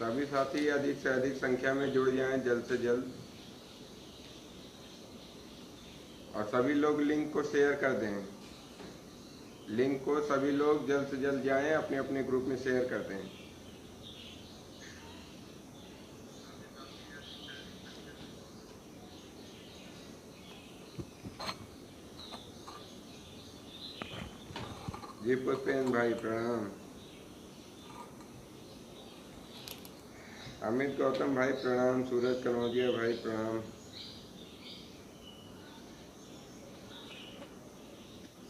सभी साथी अधिक से अधिक संख्या में जुड़ जाएं जल्द से जल्द, और सभी लोग लिंक को शेयर कर दें। लिंक को सभी लोग जल्द से जल्द जाएं, अपने अपने ग्रुप में शेयर कर दें। जी पुष्पेंद्र भाई प्रणाम। अमित गौतम भाई प्रणाम। सूरज कनौजिया भाई प्रणाम।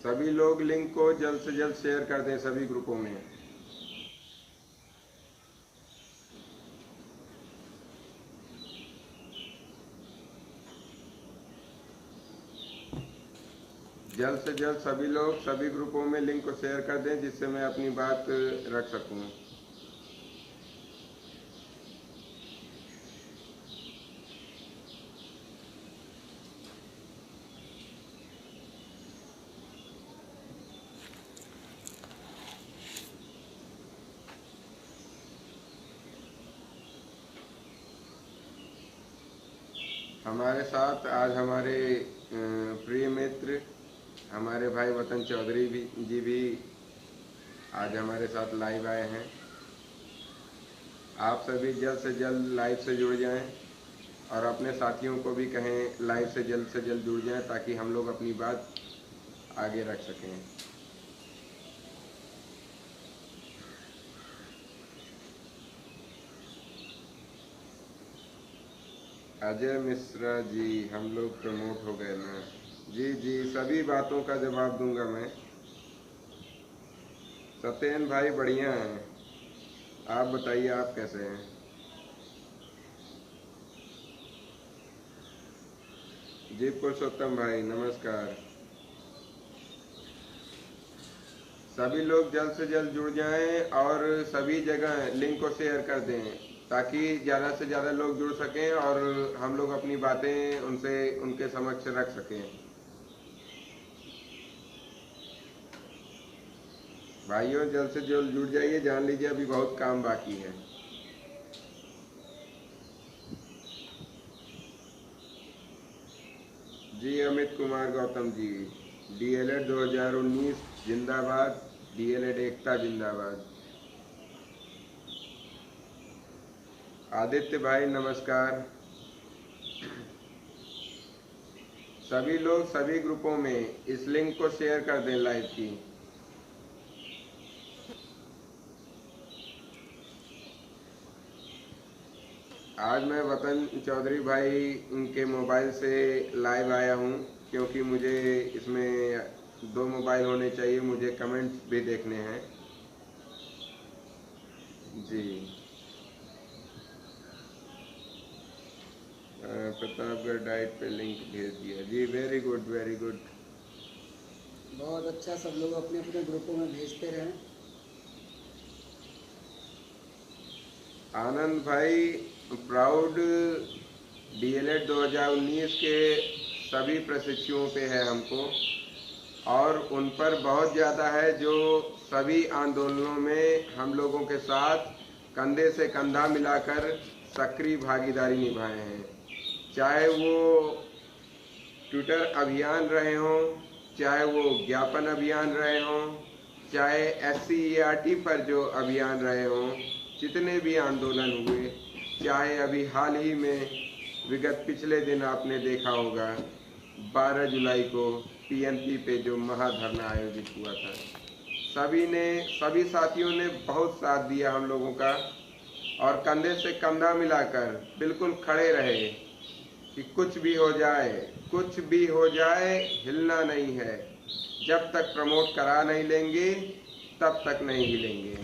सभी लोग लिंक को जल्द से जल्द शेयर कर दें सभी ग्रुपों में। जल्द से जल्द सभी लोग सभी ग्रुपों में लिंक को शेयर कर दें, जिससे मैं अपनी बात रख सकूं। हमारे साथ आज हमारे प्रिय मित्र हमारे भाई वतन चौधरी जी भी आज हमारे साथ लाइव आए हैं। आप सभी जल्द से जल्द लाइव से जुड़ जाएं और अपने साथियों को भी कहें लाइव से जल्द जुड़ जाएं, ताकि हम लोग अपनी बात आगे रख सकें। अजय मिश्रा जी, हम लोग प्रमोट हो गए ना? जी जी, सभी बातों का जवाब दूंगा मैं। सत्येन भाई बढ़िया हैं, आप बताइए आप कैसे हैं? जी पुरुषोत्तम भाई नमस्कार। सभी लोग जल्द से जल्द जुड़ जाएं और सभी जगह लिंक को शेयर कर दें, ताकि ज़्यादा से ज़्यादा लोग जुड़ सकें और हम लोग अपनी बातें उनके समक्ष रख सकें। भाइयों जल्द से जल्द जुड़ जाइए, जान लीजिए अभी बहुत काम बाकी है। जी अमित कुमार गौतम जी, डीएलएड 2019 जिंदाबाद, डीएलएड एकता जिंदाबाद। आदित्य भाई नमस्कार। सभी लोग सभी ग्रुपों में इस लिंक को शेयर कर दें लाइव की। आज मैं वतन चौधरी भाई उनके मोबाइल से लाइव आया हूं, क्योंकि मुझे इसमें 2 मोबाइल होने चाहिए, मुझे कमेंट्स भी देखने हैं। जी प्रतापगढ़ डाइट पे लिंक भेज दिया जी, वेरी गुड वेरी गुड। बहुत अच्छा, सब लोग अपने अपने ग्रुपों में भेजते रहें। आनंद भाई प्राउड डीएलएड 2019 के सभी प्रशिक्षुओं पे है हमको, और उन पर बहुत ज़्यादा है जो सभी आंदोलनों में हम लोगों के साथ कंधे से कंधा मिलाकर सक्रिय भागीदारी निभाए हैं। चाहे वो ट्विटर अभियान रहे हों, चाहे वो ज्ञापन अभियान रहे हों, चाहे SCERT पर जो अभियान रहे हों, जितने भी आंदोलन हुए, चाहे अभी हाल ही में विगत पिछले दिन आपने देखा होगा 12 जुलाई को PNP पे जो महाधरना आयोजित हुआ था, सभी साथियों ने बहुत साथ दिया हम लोगों का, और कंधे से कंधा मिलाकर बिल्कुल खड़े रहे कि कुछ भी हो जाए हिलना नहीं है। जब तक प्रमोट करा नहीं लेंगे तब तक नहीं हिलेंगे।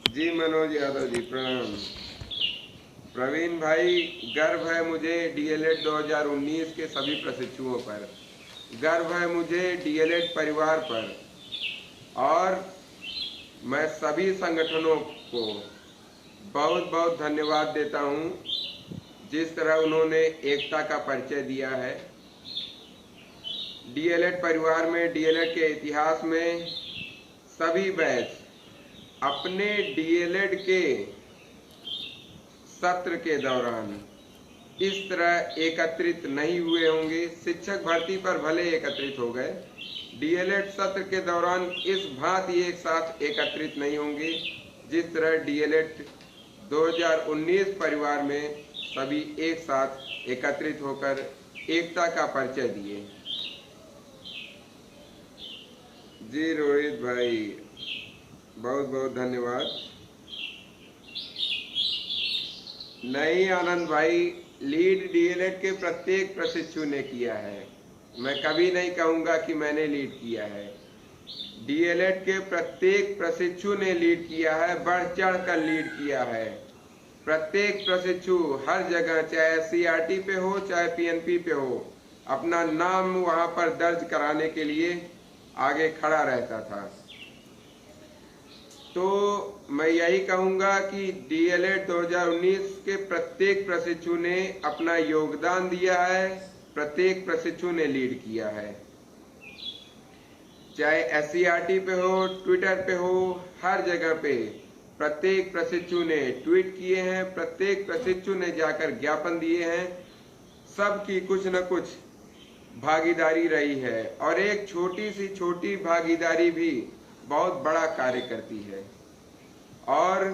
जी मनोज यादव जी प्रणाम। प्रवीण भाई, गर्व है मुझे डीएलएड 2019 के सभी प्रशिक्षुओं पर, गर्व है मुझे डीएलएड परिवार पर, और मैं सभी संगठनों को बहुत बहुत धन्यवाद देता हूं, जिस तरह उन्होंने एकता का परिचय दिया है। डीएलएड परिवार में, डीएलएड के इतिहास में सभी बैच अपने डीएलएड के सत्र के दौरान इस तरह एकत्रित नहीं हुए होंगे। शिक्षक भर्ती पर भले एकत्रित हो गए, डीएलएड सत्र के दौरान इस भांति एक साथ एकत्रित नहीं होंगे जिस तरह डीएलएड 2019 परिवार में सभी एक साथ एकत्रित होकर एकता का परिचय दिए। जी रोहित भाई, बहुत बहुत धन्यवाद। नहीं आनंद भाई, लीड डीएलएड के प्रत्येक प्रशिक्षु ने किया है। मैं कभी नहीं कहूंगा कि मैंने लीड किया है। डीएलएड के प्रत्येक प्रशिक्षु ने लीड किया है, बढ़ चढ़ कर लीड किया है। प्रत्येक प्रशिक्षु हर जगह, चाहे सीआरटी पे हो चाहे पीएनपी पे हो, अपना नाम वहां पर दर्ज कराने के लिए आगे खड़ा रहता था। तो मैं यही कहूंगा कि डीएलएड 2019 के प्रत्येक प्रशिक्षु ने अपना योगदान दिया है, प्रत्येक प्रशिक्षु ने लीड किया है। चाहे एससीईआरटी पे हो, ट्विटर पे हो, हर जगह पे प्रत्येक प्रशिक्षु ने ट्वीट किए हैं, प्रत्येक प्रशिक्षु ने जाकर ज्ञापन दिए हैं। सबकी कुछ न कुछ भागीदारी रही है और एक छोटी सी छोटी भागीदारी भी बहुत बड़ा कार्य करती है। और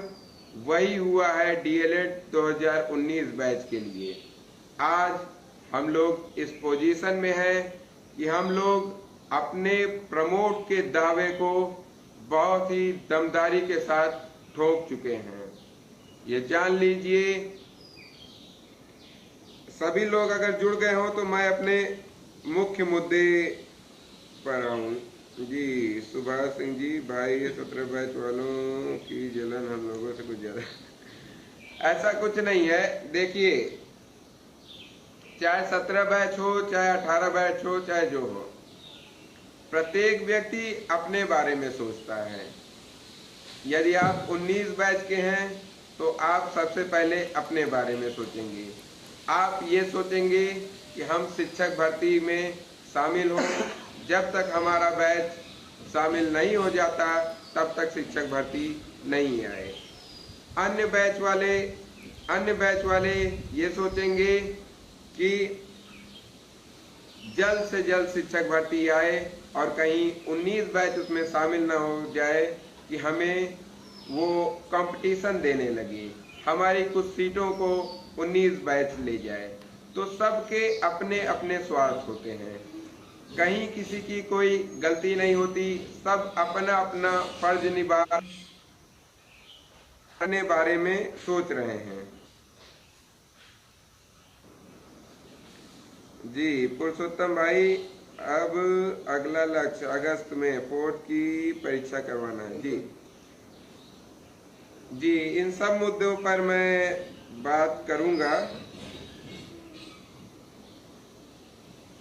वही हुआ है डीएलएड 2019 बैच के लिए। आज हम लोग इस पोजीशन में हैं कि हम लोग अपने प्रमोट के दावे को बहुत ही दमदारी के साथ ठोक चुके हैं। ये जान लीजिए, सभी लोग अगर जुड़ गए हो तो मैं अपने मुख्य मुद्दे पर आऊं। जी सुभाष सिंह जी, भाई 17 बैच वालों की जलन हम लोगों से कुछ ज्यादा ऐसा कुछ नहीं है। देखिए, चाहे 17 बैच हो, चाहे 18 बैच हो, चाहे जो हो, प्रत्येक व्यक्ति अपने बारे में सोचता है। यदि आप 19 बैच के हैं तो आप सबसे पहले अपने बारे में सोचेंगे। आप ये सोचेंगे कि हम शिक्षक भर्ती में शामिल हो। जब तक हमारा बैच शामिल नहीं हो जाता तब तक शिक्षक भर्ती नहीं आए। अन्य बैच वाले ये सोचेंगे कि जल्द से जल्द शिक्षक भर्ती आए और कहीं 19 बैच उसमें शामिल ना हो जाए कि हमें वो कंपटीशन देने लगे, हमारी कुछ सीटों को 19 बैच ले जाए। तो सबके अपने अपने स्वार्थ होते हैं, कहीं किसी की कोई गलती नहीं होती। सब अपना अपना फर्ज निभा अपने बारे में सोच रहे हैं। जी पुरुषोत्तम भाई, अब अगला लक्ष्य अगस्त में पोर्ट की परीक्षा करवाना है। जी इन सब मुद्दों पर मैं बात करूंगा।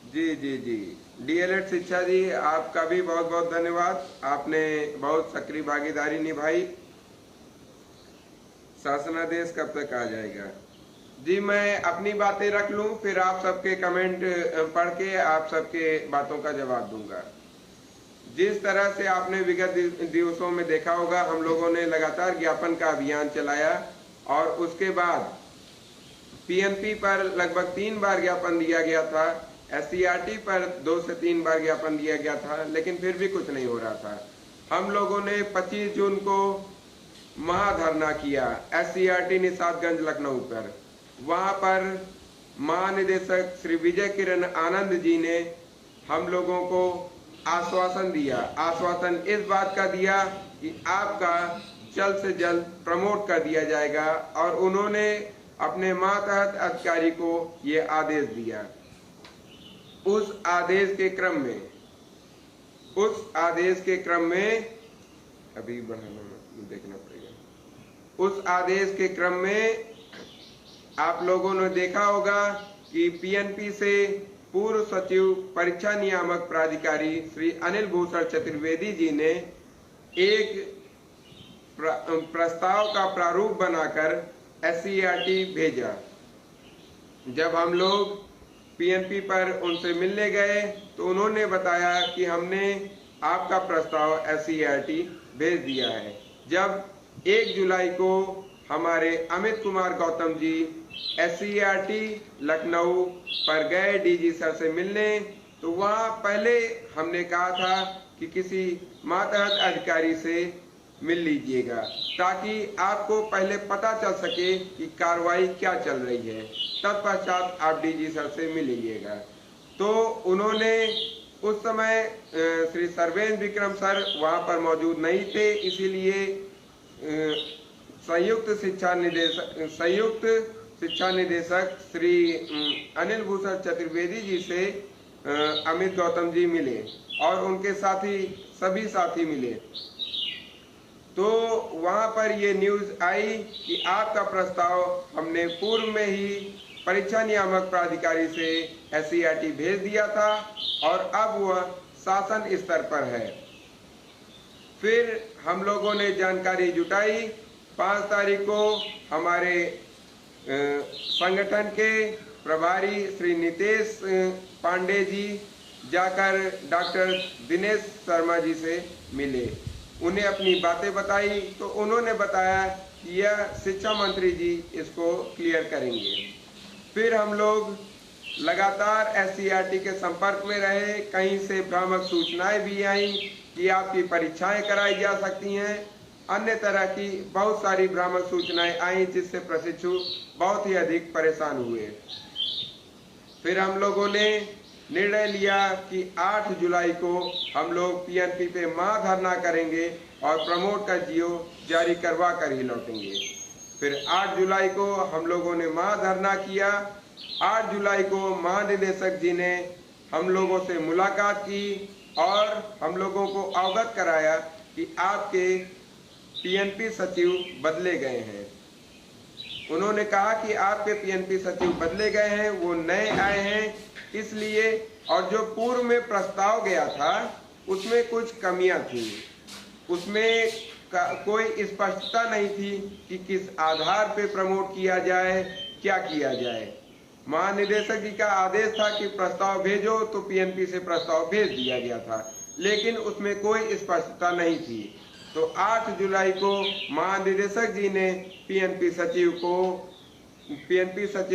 जी डीएलएड शिक्षा जी, आपका भी बहुत बहुत धन्यवाद। आपने बहुत सक्रिय भागीदारी निभाई। शासनादेश कब तक आ जाएगा? जी मैं अपनी बातें रख लूं, फिर आप सबके कमेंट पढ़ के आप सबके बातों का जवाब दूंगा। जिस तरह से आपने विगत दिवसों में देखा होगा, हम लोगों ने लगातार ज्ञापन का अभियान चलाया और उसके बाद पीएनपी पर लगभग 3 बार ज्ञापन दिया गया था, एससीईआरटी पर 2 से 3 बार ज्ञापन दिया गया था, लेकिन फिर भी कुछ नहीं हो रहा था। हम लोगों ने 25 जून को महाधरना किया एससीईआरटी निषादगंज लखनऊ पर। वहां पर महानिदेशक श्री विजय किरण आनंद जी ने हम लोगों को आश्वासन दिया। आश्वासन इस बात का दिया कि आपका जल्द से जल्द प्रमोट कर दिया जाएगा और उन्होंने अपने मातहत अधिकारी को ये आदेश दिया। उस आदेश के क्रम में अभी बढ़ाना देखना पड़ेगा। उस आदेश के क्रम में आप लोगों ने देखा होगा कि पीएनपी से पूर्व सचिव परीक्षा नियामक प्राधिकारी श्री अनिल भूषण चतुर्वेदी जी ने एक प्रस्ताव का प्रारूप बनाकर एससीईआरटी भेजा। जब हम लोग पीएनपी पर उनसे मिलने गए तो उन्होंने बताया कि हमने आपका प्रस्ताव एससीईआरटी भेज दिया है। जब 1 जुलाई को हमारे अमित कुमार गौतम जी SCERT लखनऊ पर गए DG सर से मिलने, तो वहाँ पहले हमने कहा था कि किसी मातहत अधिकारी से मिल लीजिएगा ताकि आपको पहले पता चल सके कि कार्रवाई क्या चल रही है, तत्पश्चात आप DG सर से मिल लीजिएगा। तो उन्होंने उस समय श्री सर्वेन्द्र विक्रम सर वहाँ पर मौजूद नहीं थे, इसीलिए संयुक्त शिक्षा निदेशक श्री अनिल भूषण चतुर्वेदी जी से अमित गौतम जी मिले और उनके सभी साथी मिले। तो वहाँ पर ये न्यूज़ आई कि आपका प्रस्ताव हमने पूर्व में ही परीक्षा नियामक प्राधिकारी से SCERT भेज दिया था और अब वह शासन स्तर पर है। फिर हम लोगों ने जानकारी जुटाई। 5 तारीख को हमारे संगठन के प्रभारी श्री नितेश पांडे जी जाकर डॉक्टर दिनेश शर्मा जी से मिले, उन्हें अपनी बातें बताई, तो उन्होंने बताया कि यह शिक्षा मंत्री जी इसको क्लियर करेंगे। फिर हम लोग लगातार SCERT के संपर्क में रहे। कहीं से भ्रामक सूचनाएं भी आई कि आपकी परीक्षाएं कराई जा सकती हैं, अन्य तरह की बहुत सारी भ्रामक सूचनाएं आई जिससे प्रशिक्षु बहुत ही अधिक परेशान हुए। फिर हम लोगों ने निर्णय लिया कि 8 जुलाई को हम लोग PNP पे महाधरना करेंगे और प्रमोट का जियो जारी करवा कर ही लौटेंगे। फिर 8 जुलाई को हम लोगों ने महाधरना किया। 8 जुलाई को महानिदेशक जी ने हम लोगों से मुलाकात की और हम लोगों को अवगत कराया कि आपके PNP सचिव बदले गए हैं। उन्होंने कहा कि आपके PNP सचिव बदले गए हैं, वो नए आए हैं, इसलिए और जो पूर्व में प्रस्ताव गया था उसमें कुछ कमियां थी, उसमें कोई स्पष्टता नहीं थी कि किस आधार पे प्रमोट किया जाए, क्या किया जाए। महानिदेशक जी का आदेश था कि प्रस्ताव भेजो, तो PNP से प्रस्ताव भेज दिया गया था, लेकिन उसमें कोई स्पष्टता नहीं थी। तो 8 जुलाई को महानिदेशक जी ने PNP सचिव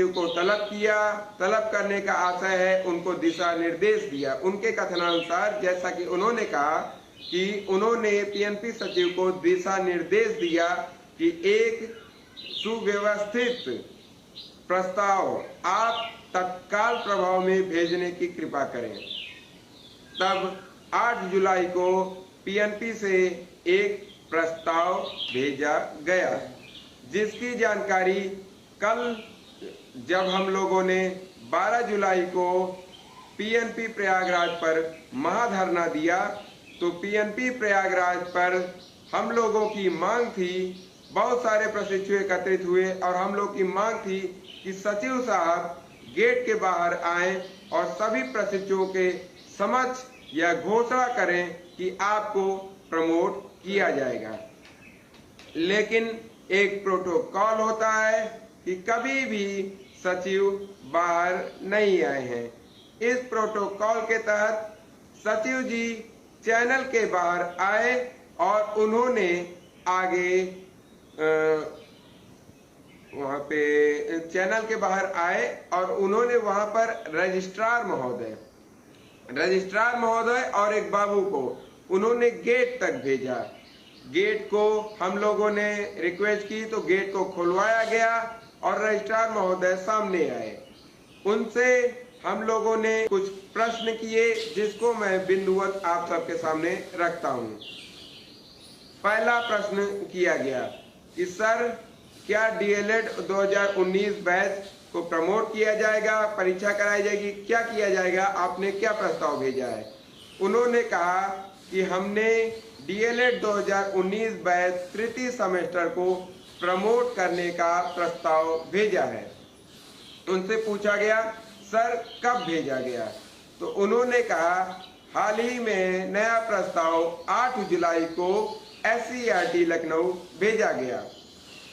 को तलब किया। तलब करने का आशय है उनको दिशा निर्देश दिया। उनके कथनानुसार, जैसा कि उन्होंने कहा कि उन्होंने PNP सचिव को दिशा निर्देश दिया कि एक सुव्यवस्थित प्रस्ताव आप तत्काल प्रभाव में भेजने की कृपा करें। तब 8 जुलाई को PNP से एक प्रस्ताव भेजा गया, जिसकी जानकारी कल जब हम लोगों ने 12 जुलाई को PNP प्रयागराज पर महाधरना दिया, तो PNP प्रयागराज पर हम लोगों की मांग थी, बहुत सारे प्रशिक्षु एकत्रित हुए और हम लोग की मांग थी कि सचिव साहब गेट के बाहर आएं और सभी प्रशिक्षुओं के समक्ष यह घोषणा करें कि आपको प्रमोट किया जाएगा। लेकिन एक प्रोटोकॉल होता है कि कभी भी सचिव बाहर नहीं आए हैं। इस प्रोटोकॉल के तहत सचिव जी चैनल के बाहर आए और उन्होंने आगे वहाँ पे चैनल के बाहर आए और उन्होंने वहाँ पर रजिस्ट्रार महोदय और एक बाबू को उन्होंने गेट तक भेजा। गेट को हम लोगों ने रिक्वेस्ट की तो गेट को खुलवाया गया और रजिस्ट्रार महोदय सामने आए। उनसे हम लोगों ने कुछ प्रश्न किए जिसको मैं बिंदुवत आप सबके सामने रखता हूँ। पहला प्रश्न किया गया कि सर क्या DLED 2019 बैच को प्रमोट किया जाएगा, परीक्षा कराई जाएगी, क्या किया जाएगा, आपने क्या प्रस्ताव भेजा है। उन्होंने कहा कि हमने DLED 2019 बैच तृतीय सेमेस्टर को प्रमोट करने का प्रस्ताव भेजा है। उनसे पूछा गया सर कब भेजा गया, तो उन्होंने कहा हाल ही में नया प्रस्ताव 8 जुलाई को SCERT लखनऊ भेजा गया।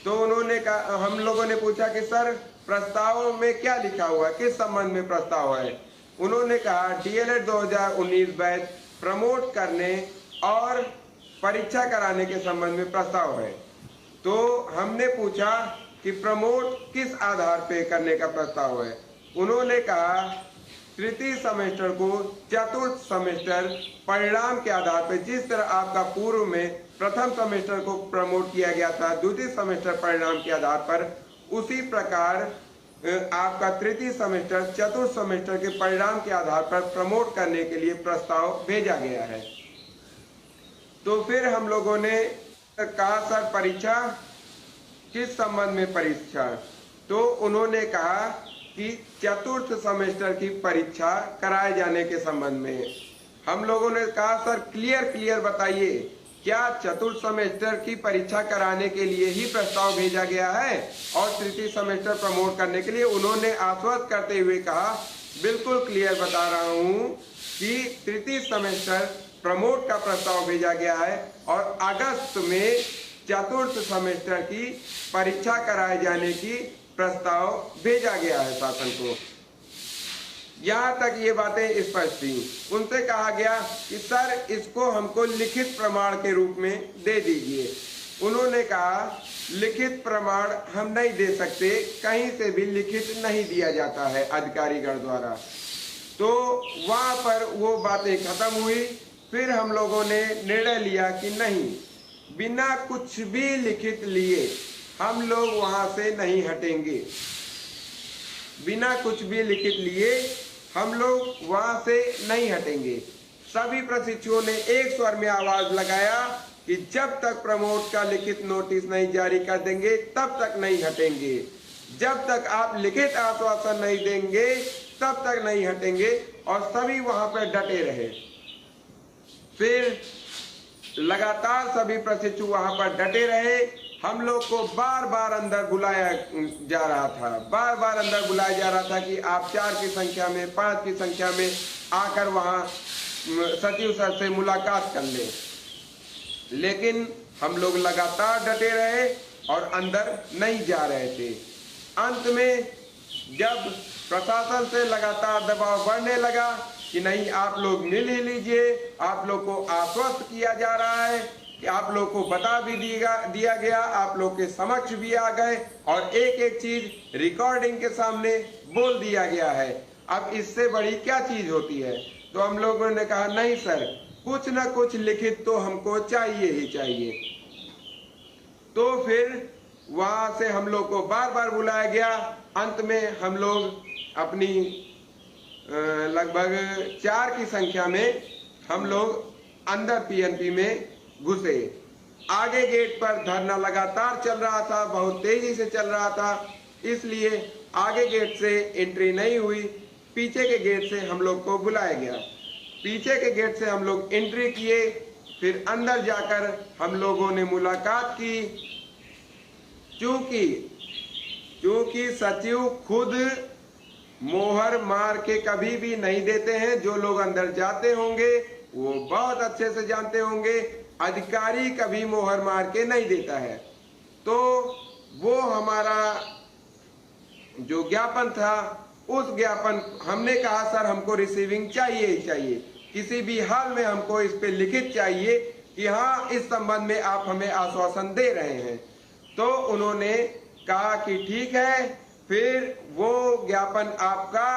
तो उन्होंने कहा, हम लोगों ने पूछा कि सर प्रस्ताव में क्या लिखा हुआ है, किस संबंध में प्रस्ताव है। उन्होंने कहा DLED 2019 बैच प्रमोट करने और परीक्षा कराने के संबंध में प्रस्ताव है। तो हमने पूछा कि प्रमोट किस आधार पे करने का प्रस्ताव है। उन्होंने कहा तृतीय सेमेस्टर को चतुर्थ सेमेस्टर परिणाम के आधार पर, जिस तरह आपका पूर्व में प्रथम सेमेस्टर को प्रमोट किया गया था द्वितीय सेमेस्टर परिणाम के आधार पर, उसी प्रकार आपका तृतीय सेमेस्टर चतुर्थ सेमेस्टर के परिणाम के आधार पर प्रमोट करने के लिए प्रस्ताव भेजा गया है। तो फिर हम लोगों ने कहा सर परीक्षा किस संबंध में परीक्षा, तो उन्होंने कहा कि चतुर्थ सेमेस्टर की परीक्षा कराए जाने के संबंध में। हम लोगों ने कहा सर क्लियर बताइए, क्या चतुर्थ सेमेस्टर की परीक्षा कराने के लिए ही प्रस्ताव भेजा गया है और तृतीय सेमेस्टर प्रमोट करने के लिए? उन्होंने आश्वस्त करते हुए कहा बिल्कुल क्लियर बता रहा हूं कि तृतीय सेमेस्टर प्रमोट का प्रस्ताव भेजा गया है और अगस्त में चतुर्थ सेमेस्टर की परीक्षा कराए जाने की प्रस्ताव भेजा गया है शासन को। यहाँ तक ये बातें स्पष्ट थी। उनसे कहा गया कि सर इसको हमको लिखित प्रमाण के रूप में दे दीजिए। उन्होंने कहा लिखित प्रमाण हम नहीं दे सकते, कहीं से भी लिखित नहीं दिया जाता है अधिकारीगण द्वारा। तो वहाँ पर वो बातें खत्म हुई। फिर हम लोगों ने निर्णय लिया कि नहीं, बिना कुछ भी लिखित लिए हम लोग वहां से नहीं हटेंगे। बिना कुछ भी लिखित लिए हम लोग वहां से नहीं हटेंगे। सभी प्रशिक्षुओं ने एक स्वर में आवाज लगाया कि जब तक प्रमोट का लिखित नोटिस नहीं जारी कर देंगे तब तक नहीं हटेंगे। जब तक आप लिखित आश्वासन नहीं देंगे तब तक नहीं हटेंगे। और सभी वहां पर डटे रहे। फिर लगातार सभी प्रशिक्षु वहां पर डटे रहे। हम लोग को बार बार अंदर बुलाया जा रहा था, बार बार अंदर बुलाया जा रहा था कि आप 4 की संख्या में, 5 की संख्या में आकर वहां सचिव सर से मुलाकात कर ले। लेकिन हम लोग लगातार डटे रहे और अंदर नहीं जा रहे थे। अंत में जब प्रशासन से लगातार दबाव बढ़ने लगा कि नहीं आप लोग मिल ही लीजिए, आप लोग को आश्वस्त किया जा रहा है कि आप लोग को बता भी दिया गया, आप लोग के समक्ष भी आ गए और एक एक चीज रिकॉर्डिंग के सामने बोल दिया गया है। अब इससे बड़ी क्या चीज होती है? तो हम लोगों ने कहा नहीं सर, कुछ ना कुछ लिखित तो हमको चाहिए ही चाहिए। तो फिर वहां से हम लोग को बार बार बुलाया गया। अंत में हम लोग अपनी लगभग 4 की संख्या में हम लोग अंदर पीएनपी में घुसे। आगे गेट पर धरना लगातार चल रहा था, बहुत तेजी से चल रहा था, इसलिए आगे गेट से एंट्री नहीं हुई। पीछे के गेट से हम लोग को बुलाया गया। पीछे के गेट से हम लोग एंट्री किए। फिर अंदर जाकर हम लोगों ने मुलाकात की। चूंकि सचिव खुद मोहर मार के कभी भी नहीं देते हैं, जो लोग अंदर जाते होंगे वो बहुत अच्छे से जानते होंगे, अधिकारी कभी मोहर मार के नहीं देता है। तो वो हमारा जो ज्ञापन था, उस ज्ञापन हमने कहा सर हमको रिसीविंग चाहिए ही चाहिए, किसी भी हाल में हमको इस पे लिखित चाहिए कि हाँ इस संबंध में आप हमें आश्वासन दे रहे हैं। तो उन्होंने कहा कि ठीक है। फिर वो ज्ञापन आपका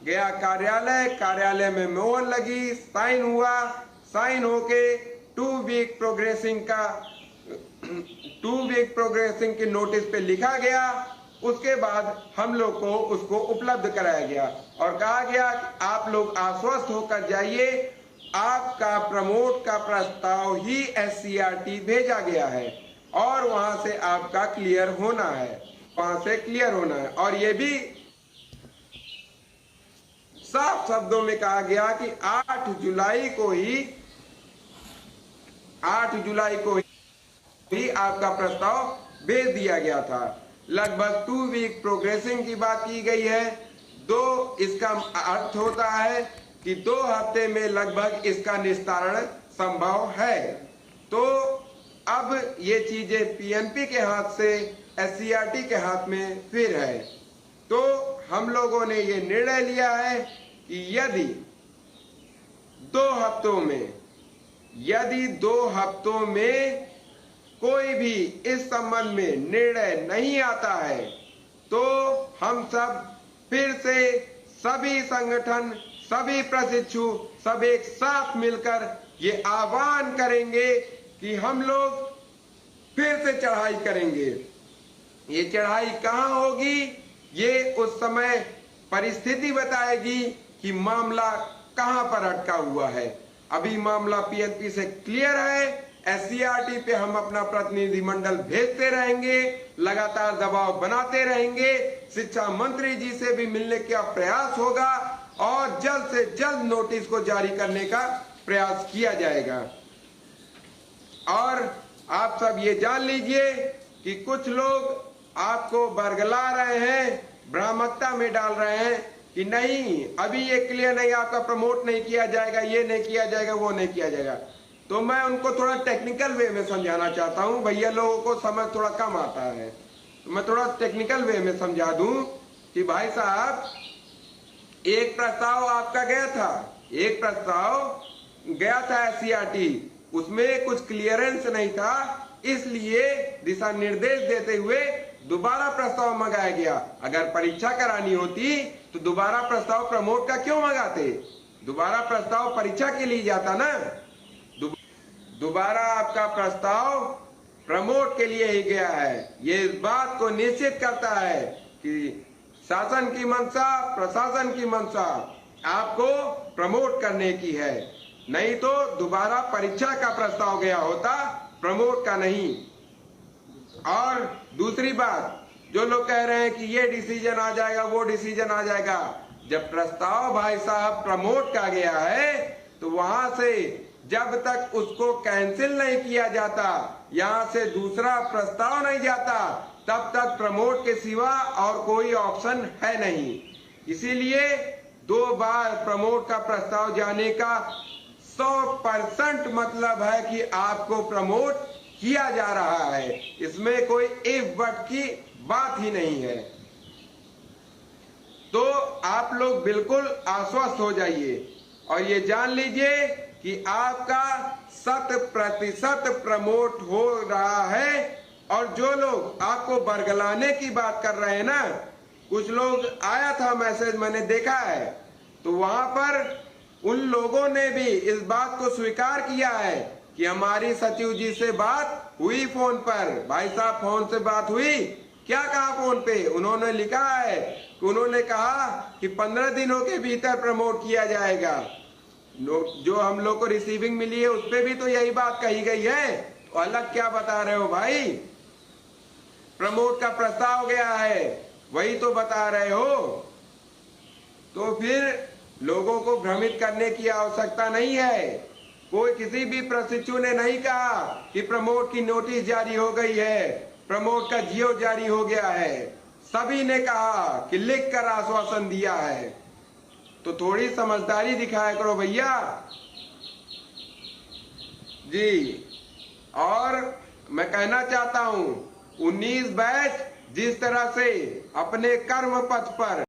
गया कार्यालय में मोहर लगी, साइन हुआ, साइन होके 2 वीक प्रोग्रेसिंग के नोटिस पे लिखा गया। उसके बाद हम लोग को उसको उपलब्ध कराया गया और कहा गया कि आप लोग आश्वस्त होकर जाइए, आपका प्रमोट का प्रस्ताव ही SCRT भेजा गया है और वहां से आपका क्लियर होना है, वहां से क्लियर होना है। और ये भी साफ शब्दों में कहा गया कि 8 जुलाई को ही आपका प्रस्ताव भेज दिया गया था। लगभग 2 वीक प्रोग्रेसिंग की बात की गई है। 2 इसका अर्थ होता है कि 2 हफ्ते में लगभग इसका निस्तारण संभव है। तो अब ये चीजें पीएनपी के हाथ से SCRT के हाथ में फिर है। तो हम लोगों ने ये निर्णय लिया है कि यदि 2 हफ्तों में यदि 2 हफ्तों में कोई भी इस संबंध में निर्णय नहीं आता है तो हम सब फिर से सभी संगठन, सभी प्रशिक्षु सब एक साथ मिलकर ये आह्वान करेंगे कि हम लोग फिर से चढ़ाई करेंगे। ये चढ़ाई कहाँ होगी, ये उस समय परिस्थिति बताएगी कि मामला कहाँ पर अटका हुआ है। अभी मामला पीएनपी से क्लियर है। एससीईआरटी पे हम अपना प्रतिनिधि मंडल भेजते रहेंगे, लगातार दबाव बनाते रहेंगे, शिक्षा मंत्री जी से भी मिलने का प्रयास होगा और जल्द से जल्द नोटिस को जारी करने का प्रयास किया जाएगा। और आप सब ये जान लीजिए कि कुछ लोग आपको बरगला रहे हैं, भ्रामकता में डाल रहे हैं कि नहीं अभी ये क्लियर नहीं, आपका प्रमोट नहीं किया जाएगा, ये नहीं किया जाएगा, वो नहीं किया जाएगा। तो मैं उनको थोड़ा टेक्निकल वे में समझाना चाहता हूं। भैया लोगों को समझ थोड़ा कम आता है, तो मैं थोड़ा टेक्निकल वे में समझा दूं कि भाई साहब एक प्रस्ताव आपका गया था, एक प्रस्ताव गया था एससीईआरटी, उसमें कुछ क्लियरेंस नहीं था, इसलिए दिशा निर्देश देते हुए दोबारा प्रस्ताव मंगाया गया। अगर परीक्षा करानी होती तो दोबारा प्रस्ताव प्रमोट का क्यों मंगाते? दोबारा प्रस्ताव परीक्षा के लिए जाता ना। दोबारा आपका प्रस्ताव प्रमोट के लिए ही गया है। ये इस बात को निश्चित करता है कि शासन की मंशा, प्रशासन की मंशा आपको प्रमोट करने की है, नहीं तो दोबारा परीक्षा का प्रस्ताव गया होता, प्रमोट का नहीं। और दूसरी बात, जो लोग कह रहे हैं कि ये डिसीजन आ जाएगा, वो डिसीजन आ जाएगा, जब प्रस्ताव भाई साहब प्रमोट का गया है तो वहां से जब तक उसको कैंसिल नहीं किया जाता, यहाँ से दूसरा प्रस्ताव नहीं जाता, तब तक प्रमोट के सिवा और कोई ऑप्शन है नहीं। इसीलिए 2 बार प्रमोट का प्रस्ताव जाने का 100% मतलब है कि आपको प्रमोट किया जा रहा है। इसमें कोई इफ बट की बात ही नहीं है। तो आप लोग बिल्कुल आश्वस्त हो जाइए और ये जान लीजिए कि आपका 100% प्रमोट हो रहा है। और जो लोग आपको बरगलाने की बात कर रहे हैं ना, कुछ लोग आया था मैसेज मैंने देखा है, तो वहां पर उन लोगों ने भी इस बात को स्वीकार किया है कि हमारी सचिव जी से बात हुई फोन पर। भाई साहब फोन से बात हुई, क्या कहा फोन पे? उन्होंने लिखा है कि उन्होंने कहा कि 15 दिनों के भीतर प्रमोट किया जाएगा। जो हम लोग को रिसीविंग मिली है उस पे भी तो यही बात कही गई है। तो अलग क्या बता रहे हो भाई? प्रमोट का प्रस्ताव गया है, वही तो बता रहे हो। तो फिर लोगों को भ्रमित करने की आवश्यकता नहीं है। कोई किसी भी प्रशिक्षु ने नहीं कहा कि प्रमोट की नोटिस जारी हो गई है, प्रमोट का जियो जारी हो गया है। सभी ने कहा कि लिख कर आश्वासन दिया है। तो थोड़ी समझदारी दिखाया करो भैया जी। और मैं कहना चाहता हूं 19 बैच जिस तरह से अपने कर्म पथ पर